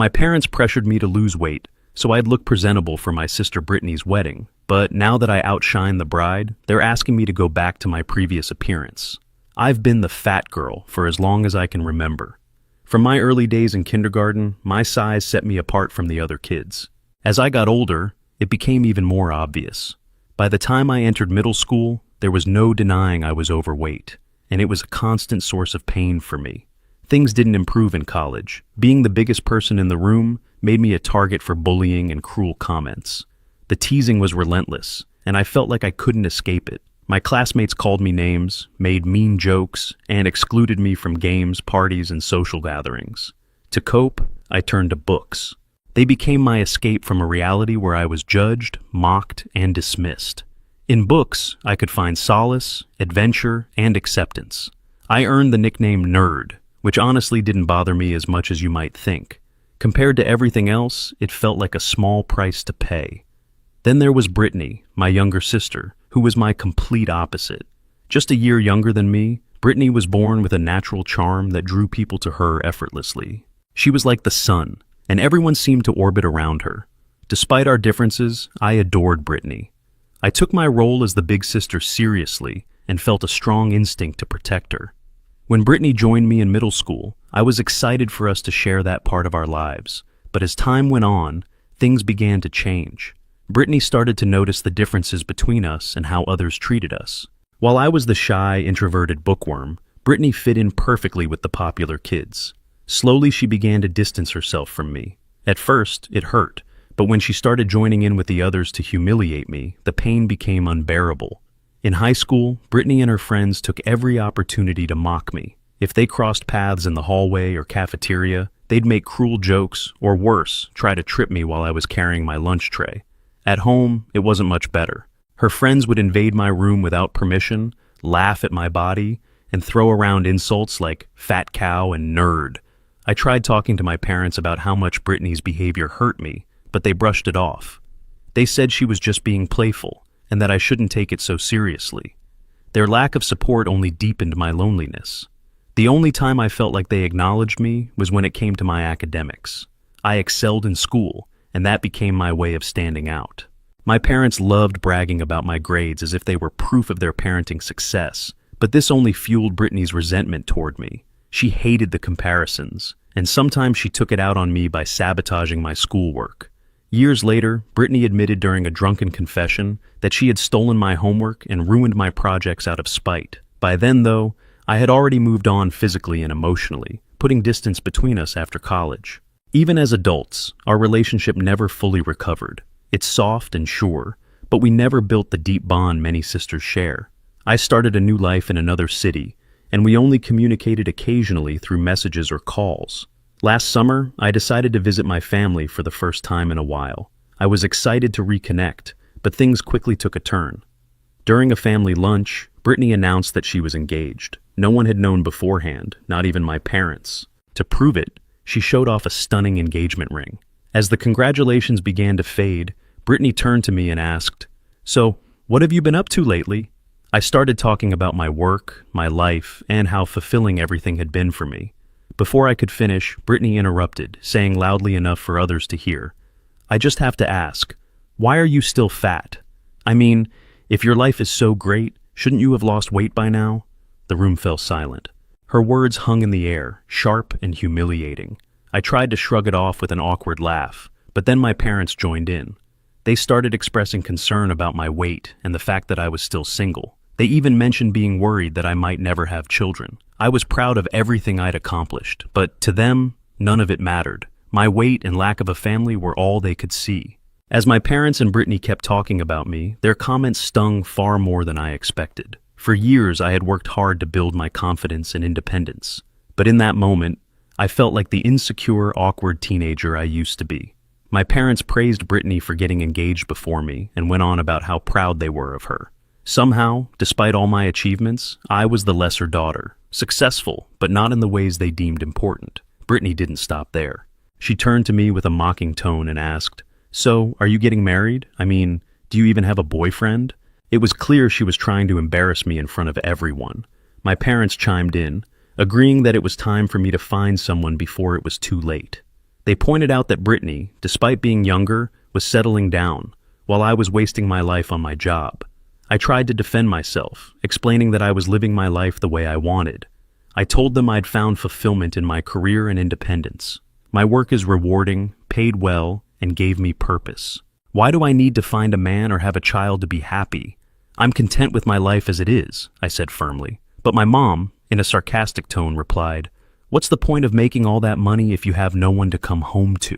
My parents pressured me to lose weight, so I'd look presentable for my sister Brittany's wedding, but now that I outshine the bride, they're asking me to go back to my previous appearance. I've been the fat girl for as long as I can remember. From my early days in kindergarten, my size set me apart from the other kids. As I got older, it became even more obvious. By the time I entered middle school, there was no denying I was overweight, and it was a constant source of pain for me. Things didn't improve in college. Being the biggest person in the room made me a target for bullying and cruel comments. The teasing was relentless, and I felt like I couldn't escape it. My classmates called me names, made mean jokes, and excluded me from games, parties, and social gatherings. To cope, I turned to books. They became my escape from a reality where I was judged, mocked, and dismissed. In books, I could find solace, adventure, and acceptance. I earned the nickname Nerd, which honestly didn't bother me as much as you might think. Compared to everything else, it felt like a small price to pay. Then there was Brittany, my younger sister, who was my complete opposite. Just a year younger than me, Brittany was born with a natural charm that drew people to her effortlessly. She was like the sun, and everyone seemed to orbit around her. Despite our differences, I adored Brittany. I took my role as the big sister seriously and felt a strong instinct to protect her. When Brittany joined me in middle school, I was excited for us to share that part of our lives. But as time went on, things began to change. Brittany started to notice the differences between us and how others treated us. While I was the shy, introverted bookworm, Brittany fit in perfectly with the popular kids. Slowly, she began to distance herself from me. At first, it hurt, but when she started joining in with the others to humiliate me, the pain became unbearable. In high school, Brittany and her friends took every opportunity to mock me. If they crossed paths in the hallway or cafeteria, they'd make cruel jokes, or worse, try to trip me while I was carrying my lunch tray. At home, it wasn't much better. Her friends would invade my room without permission, laugh at my body, and throw around insults like fat cow and nerd. I tried talking to my parents about how much Brittany's behavior hurt me, but they brushed it off. They said she was just being playful, and that I shouldn't take it so seriously. Their lack of support only deepened my loneliness. The only time I felt like they acknowledged me was when it came to my academics. I excelled in school, and that became my way of standing out. My parents loved bragging about my grades as if they were proof of their parenting success, but this only fueled Brittany's resentment toward me. She hated the comparisons, and sometimes she took it out on me by sabotaging my schoolwork. Years later, Brittany admitted during a drunken confession that she had stolen my homework and ruined my projects out of spite. By then, though, I had already moved on physically and emotionally, putting distance between us after college. Even as adults, our relationship never fully recovered. It's soft and sure, but we never built the deep bond many sisters share. I started a new life in another city, and we only communicated occasionally through messages or calls. Last summer, I decided to visit my family for the first time in a while. I was excited to reconnect, but things quickly took a turn. During a family lunch, Brittany announced that she was engaged. No one had known beforehand, not even my parents. To prove it, she showed off a stunning engagement ring. As the congratulations began to fade, Brittany turned to me and asked, "So, what have you been up to lately?" I started talking about my work, my life, and how fulfilling everything had been for me. Before I could finish, Brittany interrupted, saying loudly enough for others to hear, "I just have to ask, why are you still fat? I mean, if your life is so great, shouldn't you have lost weight by now?" The room fell silent. Her words hung in the air, sharp and humiliating. I tried to shrug it off with an awkward laugh, but then my parents joined in. They started expressing concern about my weight and the fact that I was still single. They even mentioned being worried that I might never have children. I was proud of everything I'd accomplished, but to them, none of it mattered. My weight and lack of a family were all they could see. As my parents and Brittany kept talking about me, their comments stung far more than I expected. For years, I had worked hard to build my confidence and independence. But in that moment, I felt like the insecure, awkward teenager I used to be. My parents praised Brittany for getting engaged before me and went on about how proud they were of her. Somehow, despite all my achievements, I was the lesser daughter, successful, but not in the ways they deemed important. Brittany didn't stop there. She turned to me with a mocking tone and asked, "So, are you getting married? I mean, do you even have a boyfriend?" It was clear she was trying to embarrass me in front of everyone. My parents chimed in, agreeing that it was time for me to find someone before it was too late. They pointed out that Brittany, despite being younger, was settling down, while I was wasting my life on my job. I tried to defend myself, explaining that I was living my life the way I wanted. I told them I'd found fulfillment in my career and independence. My work is rewarding, paid well, and gave me purpose. Why do I need to find a man or have a child to be happy? I'm content with my life as it is, I said firmly. But my mom, in a sarcastic tone, replied, "What's the point of making all that money if you have no one to come home to?"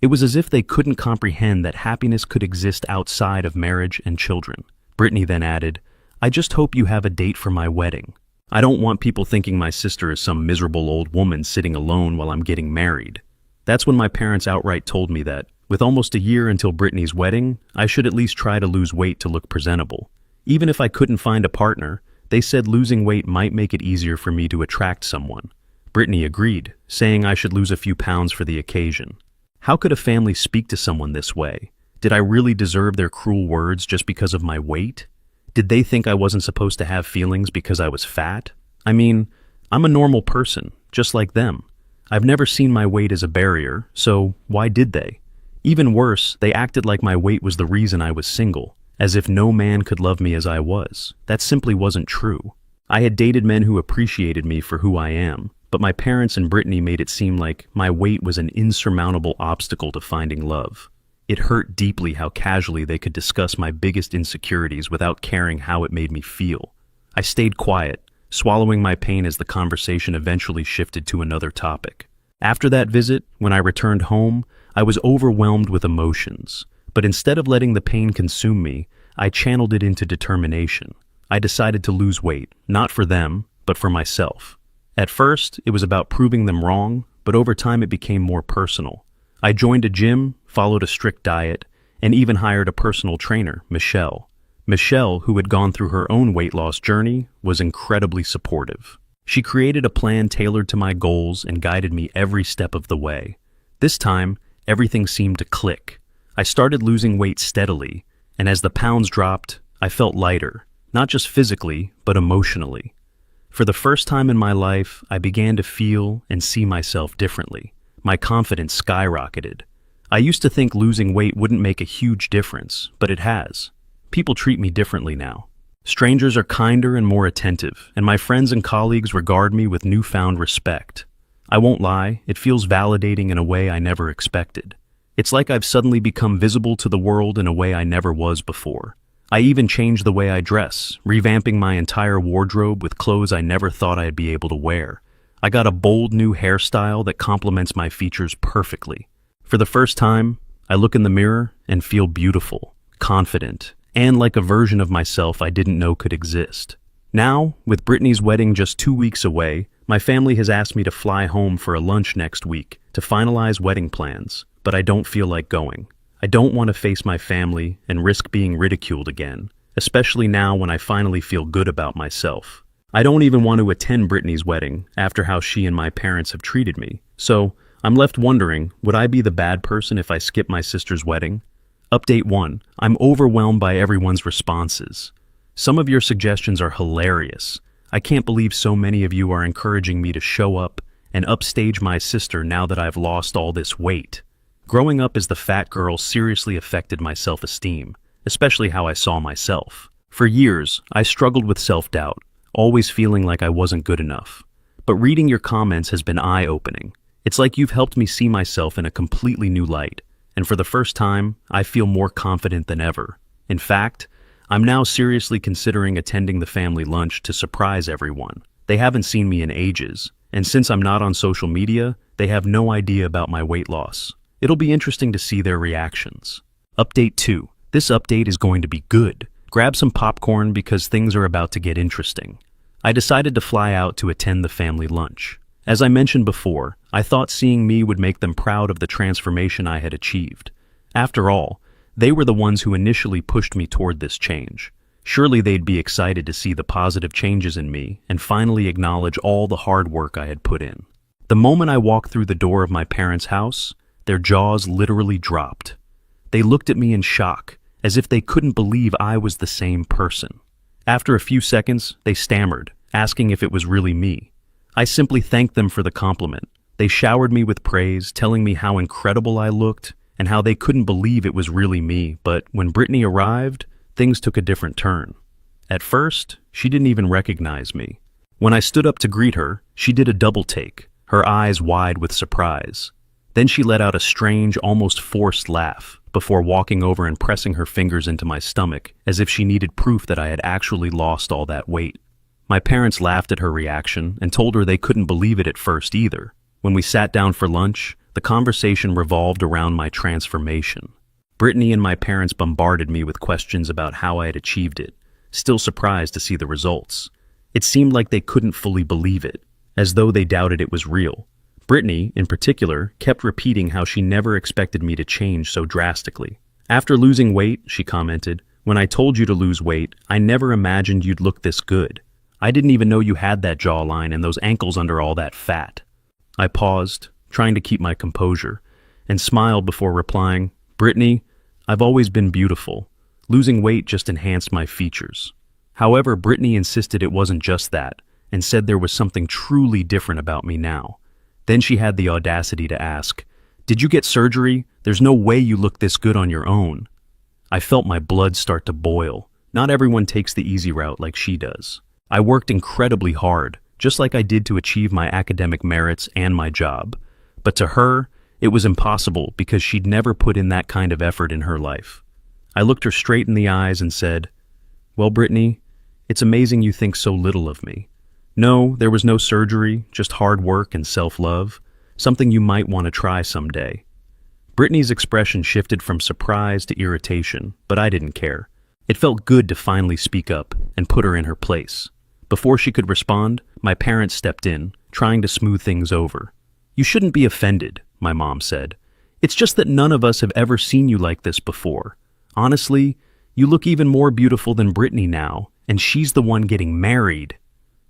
It was as if they couldn't comprehend that happiness could exist outside of marriage and children. Brittany then added, "I just hope you have a date for my wedding. I don't want people thinking my sister is some miserable old woman sitting alone while I'm getting married." That's when my parents outright told me that, with almost a year until Brittany's wedding, I should at least try to lose weight to look presentable. Even if I couldn't find a partner, they said losing weight might make it easier for me to attract someone. Brittany agreed, saying I should lose a few pounds for the occasion. How could a family speak to someone this way? Did I really deserve their cruel words just because of my weight? Did they think I wasn't supposed to have feelings because I was fat? I mean, I'm a normal person, just like them. I've never seen my weight as a barrier, so why did they? Even worse, they acted like my weight was the reason I was single, as if no man could love me as I was. That simply wasn't true. I had dated men who appreciated me for who I am, but my parents and Brittany made it seem like my weight was an insurmountable obstacle to finding love. It hurt deeply how casually they could discuss my biggest insecurities without caring how it made me feel. I stayed quiet, swallowing my pain as the conversation eventually shifted to another topic. After that visit, when I returned home, I was overwhelmed with emotions. But instead of letting the pain consume me, I channeled it into determination. I decided to lose weight, not for them, but for myself. At first, it was about proving them wrong, but over time it became more personal. I joined a gym, followed a strict diet, and even hired a personal trainer, Michelle. Michelle, who had gone through her own weight loss journey, was incredibly supportive. She created a plan tailored to my goals and guided me every step of the way. This time, everything seemed to click. I started losing weight steadily, and as the pounds dropped, I felt lighter, not just physically, but emotionally. For the first time in my life, I began to feel and see myself differently. My confidence skyrocketed. I used to think losing weight wouldn't make a huge difference, but it has. People treat me differently now. Strangers are kinder and more attentive, and my friends and colleagues regard me with newfound respect. I won't lie, it feels validating in a way I never expected. It's like I've suddenly become visible to the world in a way I never was before. I even changed the way I dress, revamping my entire wardrobe with clothes I never thought I'd be able to wear. I got a bold new hairstyle that complements my features perfectly. For the first time, I look in the mirror and feel beautiful, confident, and like a version of myself I didn't know could exist. Now, with Brittany's wedding just 2 weeks away, my family has asked me to fly home for a lunch next week to finalize wedding plans, but I don't feel like going. I don't want to face my family and risk being ridiculed again, especially now when I finally feel good about myself. I don't even want to attend Brittany's wedding after how she and my parents have treated me, so I'm left wondering, would I be the bad person if I skip my sister's wedding? Update 1. I'm overwhelmed by everyone's responses. Some of your suggestions are hilarious. I can't believe so many of you are encouraging me to show up and upstage my sister now that I've lost all this weight. Growing up as the fat girl seriously affected my self-esteem, especially how I saw myself. For years, I struggled with self-doubt, always feeling like I wasn't good enough. But reading your comments has been eye-opening. It's like you've helped me see myself in a completely new light, and for the first time, I feel more confident than ever. In fact, I'm now seriously considering attending the family lunch to surprise everyone. They haven't seen me in ages, and since I'm not on social media, they have no idea about my weight loss. It'll be interesting to see their reactions. Update 2. This update is going to be good. Grab some popcorn because things are about to get interesting. I decided to fly out to attend the family lunch. As I mentioned before, I thought seeing me would make them proud of the transformation I had achieved. After all, they were the ones who initially pushed me toward this change. Surely they'd be excited to see the positive changes in me and finally acknowledge all the hard work I had put in. The moment I walked through the door of my parents' house, their jaws literally dropped. They looked at me in shock, as if they couldn't believe I was the same person. After a few seconds, they stammered, asking if it was really me. I simply thanked them for the compliment, They showered me with praise, telling me how incredible I looked and how they couldn't believe it was really me. But when Brittany arrived, things took a different turn. At first, she didn't even recognize me. When I stood up to greet her, she did a double take, her eyes wide with surprise. Then she let out a strange, almost forced laugh before walking over and pressing her fingers into my stomach as if she needed proof that I had actually lost all that weight. My parents laughed at her reaction and told her they couldn't believe it at first either. When we sat down for lunch, the conversation revolved around my transformation. Brittany and my parents bombarded me with questions about how I had achieved it, still surprised to see the results. It seemed like they couldn't fully believe it, as though they doubted it was real. Brittany, in particular, kept repeating how she never expected me to change so drastically. After losing weight, she commented, "When I told you to lose weight, I never imagined you'd look this good. I didn't even know you had that jawline and those ankles under all that fat." I paused, trying to keep my composure, and smiled before replying, "Brittany, I've always been beautiful. Losing weight just enhanced my features." However, Brittany insisted it wasn't just that, and said there was something truly different about me now. Then she had the audacity to ask, "Did you get surgery? There's no way you look this good on your own." I felt my blood start to boil. Not everyone takes the easy route like she does. I worked incredibly hard, just like I did to achieve my academic merits and my job. But to her, it was impossible because she'd never put in that kind of effort in her life. I looked her straight in the eyes and said, "Well, Brittany, it's amazing you think so little of me. No, there was no surgery, just hard work and self-love, something you might want to try someday." Brittany's expression shifted from surprise to irritation, but I didn't care. It felt good to finally speak up and put her in her place. Before she could respond, my parents stepped in, trying to smooth things over. "You shouldn't be offended," my mom said. "It's just that none of us have ever seen you like this before. Honestly, you look even more beautiful than Brittany now, and she's the one getting married."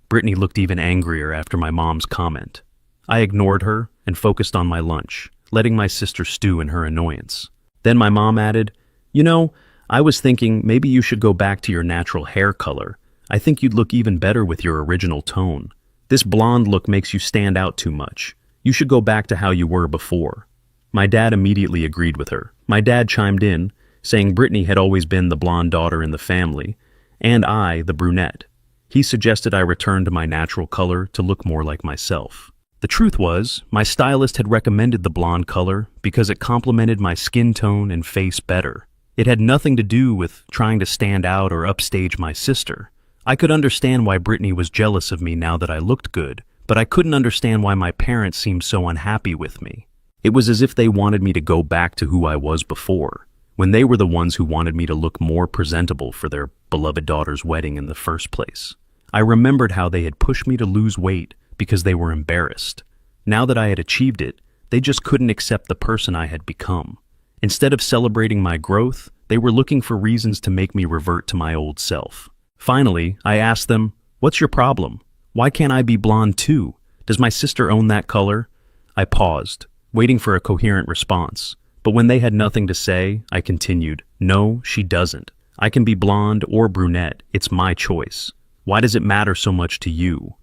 Brittany looked even angrier after my mom's comment. I ignored her and focused on my lunch, letting my sister stew in her annoyance. Then my mom added, "You know, I was thinking maybe you should go back to your natural hair color. I think you'd look even better with your original tone. This blonde look makes you stand out too much. You should go back to how you were before." My dad immediately agreed with her. My dad chimed in, saying Brittany had always been the blonde daughter in the family, and I the brunette. He suggested I return to my natural color to look more like myself. The truth was, my stylist had recommended the blonde color because it complemented my skin tone and face better. It had nothing to do with trying to stand out or upstage my sister. I could understand why Brittany was jealous of me now that I looked good, but I couldn't understand why my parents seemed so unhappy with me. It was as if they wanted me to go back to who I was before, when they were the ones who wanted me to look more presentable for their beloved daughter's wedding in the first place. I remembered how they had pushed me to lose weight because they were embarrassed. Now that I had achieved it, they just couldn't accept the person I had become. Instead of celebrating my growth, they were looking for reasons to make me revert to my old self. Finally, I asked them, "What's your problem? Why can't I be blonde too? Does my sister own that color?" I paused, waiting for a coherent response. But when they had nothing to say, I continued, "No, she doesn't. I can be blonde or brunette. It's my choice. Why does it matter so much to you?"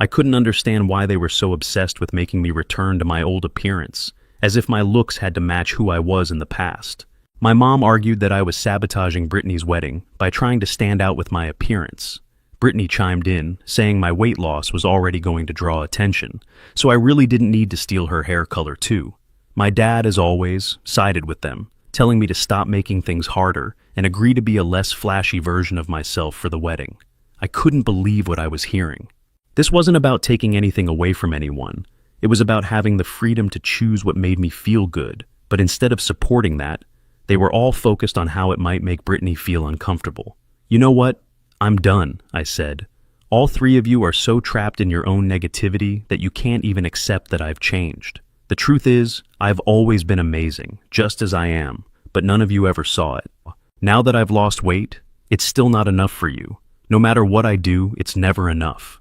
I couldn't understand why they were so obsessed with making me return to my old appearance, as if my looks had to match who I was in the past. My mom argued that I was sabotaging Brittany's wedding by trying to stand out with my appearance. Brittany chimed in, saying my weight loss was already going to draw attention, so I really didn't need to steal her hair color too. My dad, as always, sided with them, telling me to stop making things harder and agree to be a less flashy version of myself for the wedding. I couldn't believe what I was hearing. This wasn't about taking anything away from anyone. It was about having the freedom to choose what made me feel good, but instead of supporting that, they were all focused on how it might make Brittany feel uncomfortable. "You know what? I'm done," I said. "All three of you are so trapped in your own negativity that you can't even accept that I've changed. The truth is, I've always been amazing, just as I am, but none of you ever saw it. Now that I've lost weight, it's still not enough for you. No matter what I do, it's never enough."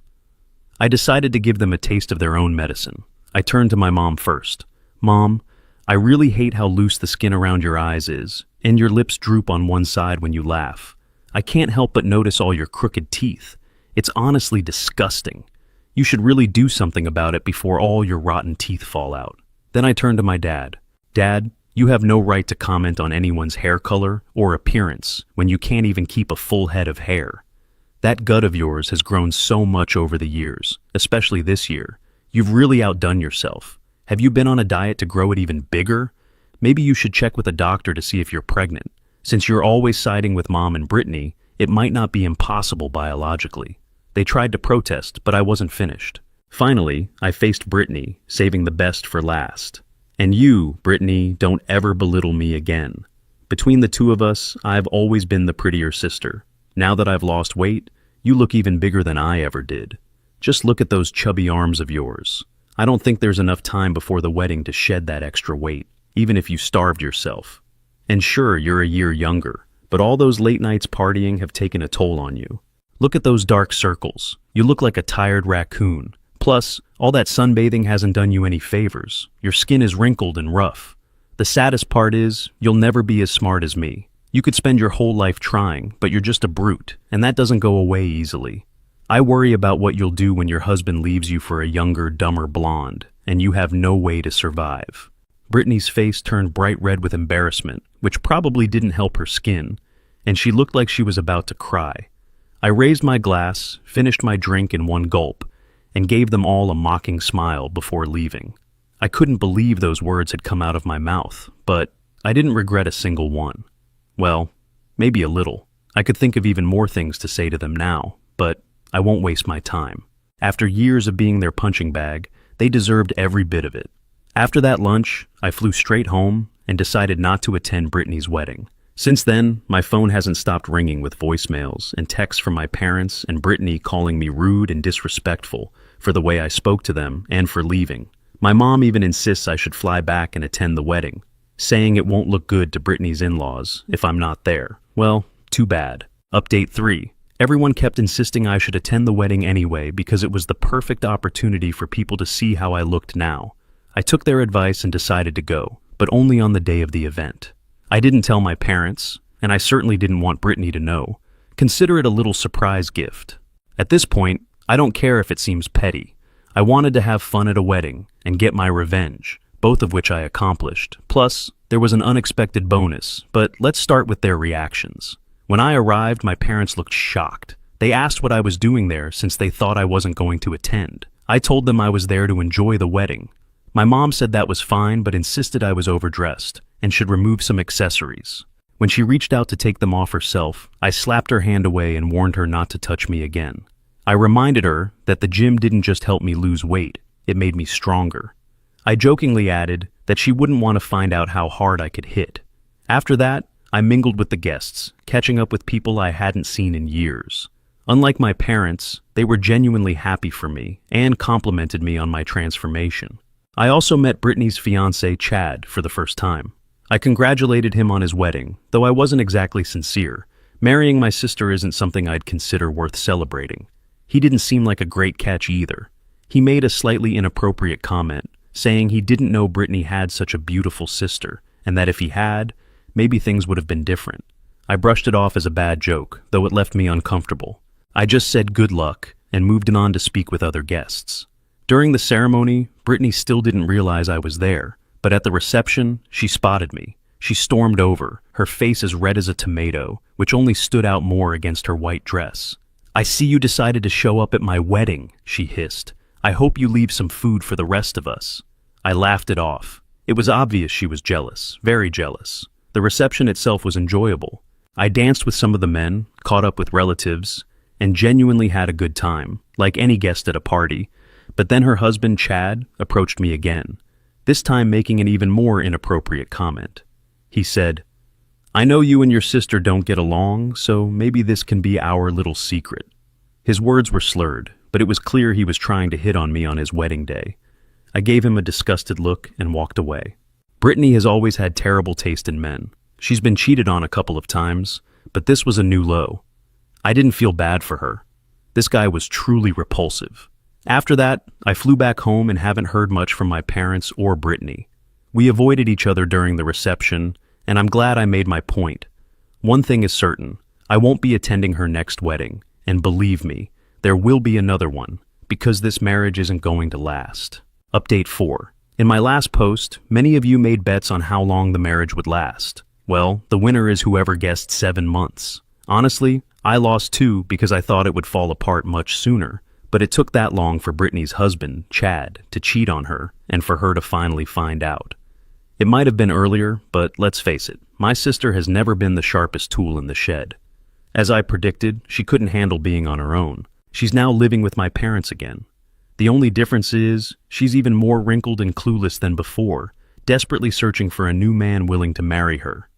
I decided to give them a taste of their own medicine. I turned to my mom first. "Mom, I really hate how loose the skin around your eyes is, and your lips droop on one side when you laugh. I can't help but notice all your crooked teeth. It's honestly disgusting. You should really do something about it before all your rotten teeth fall out." Then I turned to my dad. "Dad, you have no right to comment on anyone's hair color or appearance when you can't even keep a full head of hair. That gut of yours has grown so much over the years, especially this year. You've really outdone yourself. Have you been on a diet to grow it even bigger? Maybe you should check with a doctor to see if you're pregnant. Since you're always siding with Mom and Brittany, it might not be impossible biologically." They tried to protest, but I wasn't finished. Finally, I faced Brittany, saving the best for last. "And you, Brittany, don't ever belittle me again. Between the two of us, I've always been the prettier sister. Now that I've lost weight, you look even bigger than I ever did. Just look at those chubby arms of yours. I don't think there's enough time before the wedding to shed that extra weight, even if you starved yourself. And sure, you're a year younger, but all those late nights partying have taken a toll on you. Look at those dark circles. You look like a tired raccoon. Plus, all that sunbathing hasn't done you any favors. Your skin is wrinkled and rough. The saddest part is, you'll never be as smart as me. You could spend your whole life trying, but you're just a brute, and that doesn't go away easily. I worry about what you'll do when your husband leaves you for a younger, dumber blonde, and you have no way to survive." Brittany's face turned bright red with embarrassment, which probably didn't help her skin, and she looked like she was about to cry. I raised my glass, finished my drink in one gulp, and gave them all a mocking smile before leaving. I couldn't believe those words had come out of my mouth, but I didn't regret a single one. Well, maybe a little. I could think of even more things to say to them now, but I won't waste my time. After years of being their punching bag, they deserved every bit of it. After that lunch, I flew straight home and decided not to attend Brittany's wedding. Since then, my phone hasn't stopped ringing with voicemails and texts from my parents and Brittany calling me rude and disrespectful for the way I spoke to them and for leaving. My mom even insists I should fly back and attend the wedding, saying it won't look good to Brittany's in-laws if I'm not there. Well, too bad. Update 3. Everyone kept insisting I should attend the wedding anyway because it was the perfect opportunity for people to see how I looked now. I took their advice and decided to go, but only on the day of the event. I didn't tell my parents, and I certainly didn't want Brittany to know. Consider it a little surprise gift. At this point, I don't care if it seems petty. I wanted to have fun at a wedding and get my revenge, both of which I accomplished. Plus, there was an unexpected bonus, but let's start with their reactions. When I arrived, my parents looked shocked. They asked what I was doing there since they thought I wasn't going to attend. I told them I was there to enjoy the wedding. My mom said that was fine, but insisted I was overdressed and should remove some accessories. When she reached out to take them off herself, I slapped her hand away and warned her not to touch me again. I reminded her that the gym didn't just help me lose weight, it made me stronger. I jokingly added that she wouldn't want to find out how hard I could hit. After that, I mingled with the guests, catching up with people I hadn't seen in years. Unlike my parents, they were genuinely happy for me and complimented me on my transformation. I also met Brittany's fiancé, Chad, for the first time. I congratulated him on his wedding, though I wasn't exactly sincere. Marrying my sister isn't something I'd consider worth celebrating. He didn't seem like a great catch either. He made a slightly inappropriate comment, saying he didn't know Brittany had such a beautiful sister, and that if he had, maybe things would have been different. I brushed it off as a bad joke, though it left me uncomfortable. I just said good luck and moved on to speak with other guests. During the ceremony, Brittany still didn't realize I was there, but at the reception, she spotted me. She stormed over, her face as red as a tomato, which only stood out more against her white dress. "I see you decided to show up at my wedding," she hissed. "I hope you leave some food for the rest of us." I laughed it off. It was obvious she was jealous, very jealous. The reception itself was enjoyable. I danced with some of the men, caught up with relatives, and genuinely had a good time, like any guest at a party. But then her husband, Chad, approached me again, this time making an even more inappropriate comment. He said, "I know you and your sister don't get along, so maybe this can be our little secret." His words were slurred, but it was clear he was trying to hit on me on his wedding day. I gave him a disgusted look and walked away. Brittany has always had terrible taste in men. She's been cheated on a couple of times, but this was a new low. I didn't feel bad for her. This guy was truly repulsive. After that, I flew back home and haven't heard much from my parents or Brittany. We avoided each other during the reception, and I'm glad I made my point. One thing is certain, I won't be attending her next wedding, and believe me, there will be another one. because this marriage isn't going to last. Update 4. In my last post, many of you made bets on how long the marriage would last. Well, the winner is whoever guessed 7 months. Honestly, I lost 2 because I thought it would fall apart much sooner, but it took that long for Brittany's husband, Chad, to cheat on her and for her to finally find out. It might have been earlier, but let's face it, my sister has never been the sharpest tool in the shed. As I predicted, she couldn't handle being on her own. She's now living with my parents again. The only difference is, she's even more wrinkled and clueless than before, desperately searching for a new man willing to marry her.